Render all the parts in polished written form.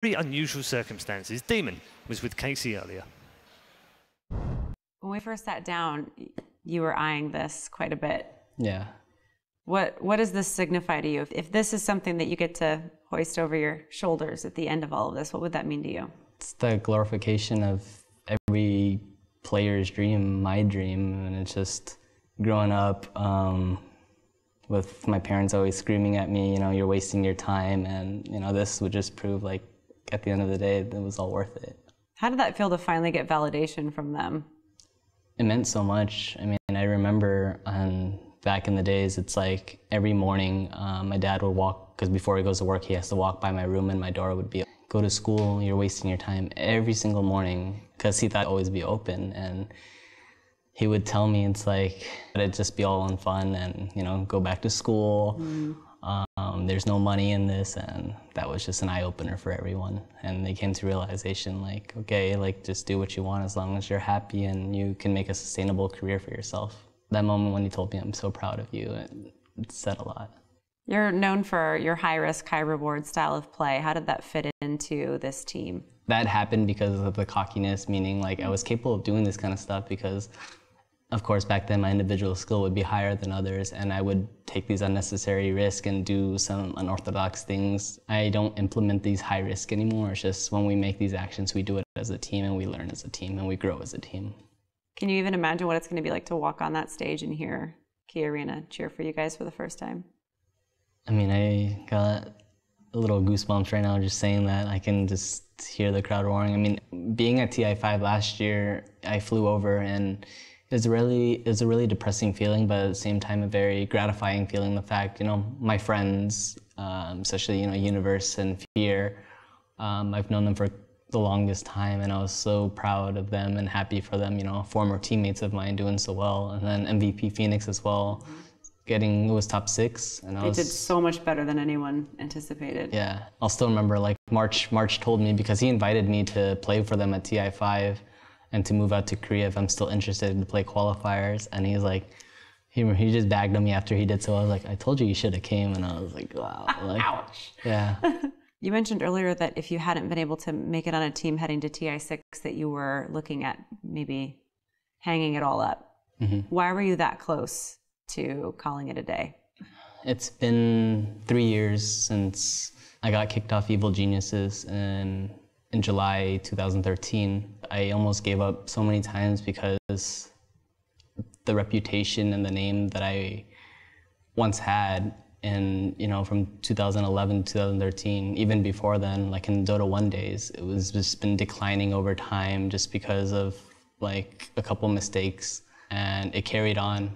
very unusual circumstances. Demon was with Casey earlier. When we first sat down, you were eyeing this quite a bit. Yeah. What does this signify to you? If this is something that you get to hoist over your shoulders at the end of all of this, what would that mean to you? It's the glorification of every player's dream, my dream, and it's just growing up with my parents always screaming at me, you're wasting your time, and this would just prove, like, at the end of the day, it was all worth it. How did that feel to finally get validation from them? It meant so much. I mean, I remember back in the days, it's like every morning my dad would walk, because before he goes to work, he has to walk by my room, and my door would be, go to school, you're wasting your time, every single morning, because he thought it'd always be open. And he would tell me it's like, it'd just be all in fun and, go back to school. There's no money in this, and that was just an eye-opener for everyone. And they came to realization, like, okay, like, just do what you want as long as you're happy and you can make a sustainable career for yourself. That moment when he told me, I'm so proud of you, it said a lot. You're known for your high-risk, high-reward style of play. How did that fit into this team? That happened because of the cockiness, meaning, like, I was capable of doing this kind of stuff because, of course, back then my individual skill would be higher than others, and I would take these unnecessary risks and do some unorthodox things. I don't implement these high risk anymore. It's just when we make these actions, we do it as a team, and we learn as a team, and we grow as a team. Can you even imagine what it's going to be like to walk on that stage and hear Key Arena cheer for you guys for the first time? I mean, I got a little goosebumps right now just saying that. I can just hear the crowd roaring. I mean, being at TI5 last year, I flew over, and it was a really depressing feeling, but at the same time, a very gratifying feeling. The fact, my friends, especially, Universe and Fear, I've known them for the longest time, and I was so proud of them and happy for them, former teammates of mine doing so well. And then MVP Phoenix as well, it was top 6. And they did so much better than anyone anticipated. Yeah, I'll still remember, like, March told me, because he invited me to play for them at TI5 and to move out to Korea if I'm still interested to play qualifiers. And he's like, he just bagged on me after he did so. I was like, I told you should have came. And I was like, wow. Like, ouch. Yeah. You mentioned earlier that if you hadn't been able to make it on a team heading to TI6, that you were looking at maybe hanging it all up. Mm-hmm. Why were you that close to calling it a day? It's been 3 years since I got kicked off Evil Geniuses in July 2013. I almost gave up so many times because the reputation and the name that I once had, and from 2011 to 2013, even before then, like in Dota 1 days, it was just been declining over time just because of, like, a couple mistakes, and it carried on.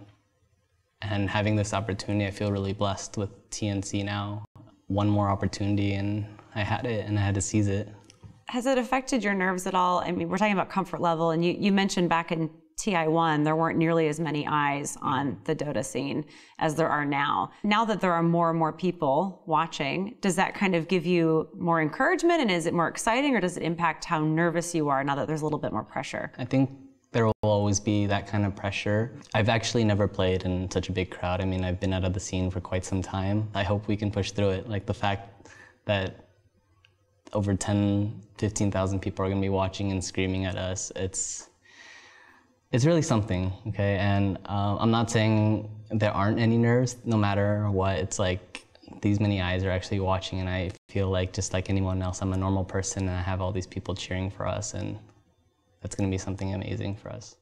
And having this opportunity, I feel really blessed with TNC now. One more opportunity, and I had it, and I had to seize it. Has it affected your nerves at all? I mean, we're talking about comfort level, and you mentioned back in TI1, there weren't nearly as many eyes on the Dota scene as there are now. Now that there are more and more people watching, does that kind of give you more encouragement, and is it more exciting, or does it impact how nervous you are now that there's a little bit more pressure? I think there will always be that kind of pressure. I've actually never played in such a big crowd. I mean, I've been out of the scene for quite some time. I hope we can push through it. Like, the fact that over 15,000 people are going to be watching and screaming at us, it's really something, okay? And I'm not saying there aren't any nerves, no matter what. It's like these many eyes are actually watching, and I feel like just like anyone else, I'm a normal person, and I have all these people cheering for us, and that's going to be something amazing for us.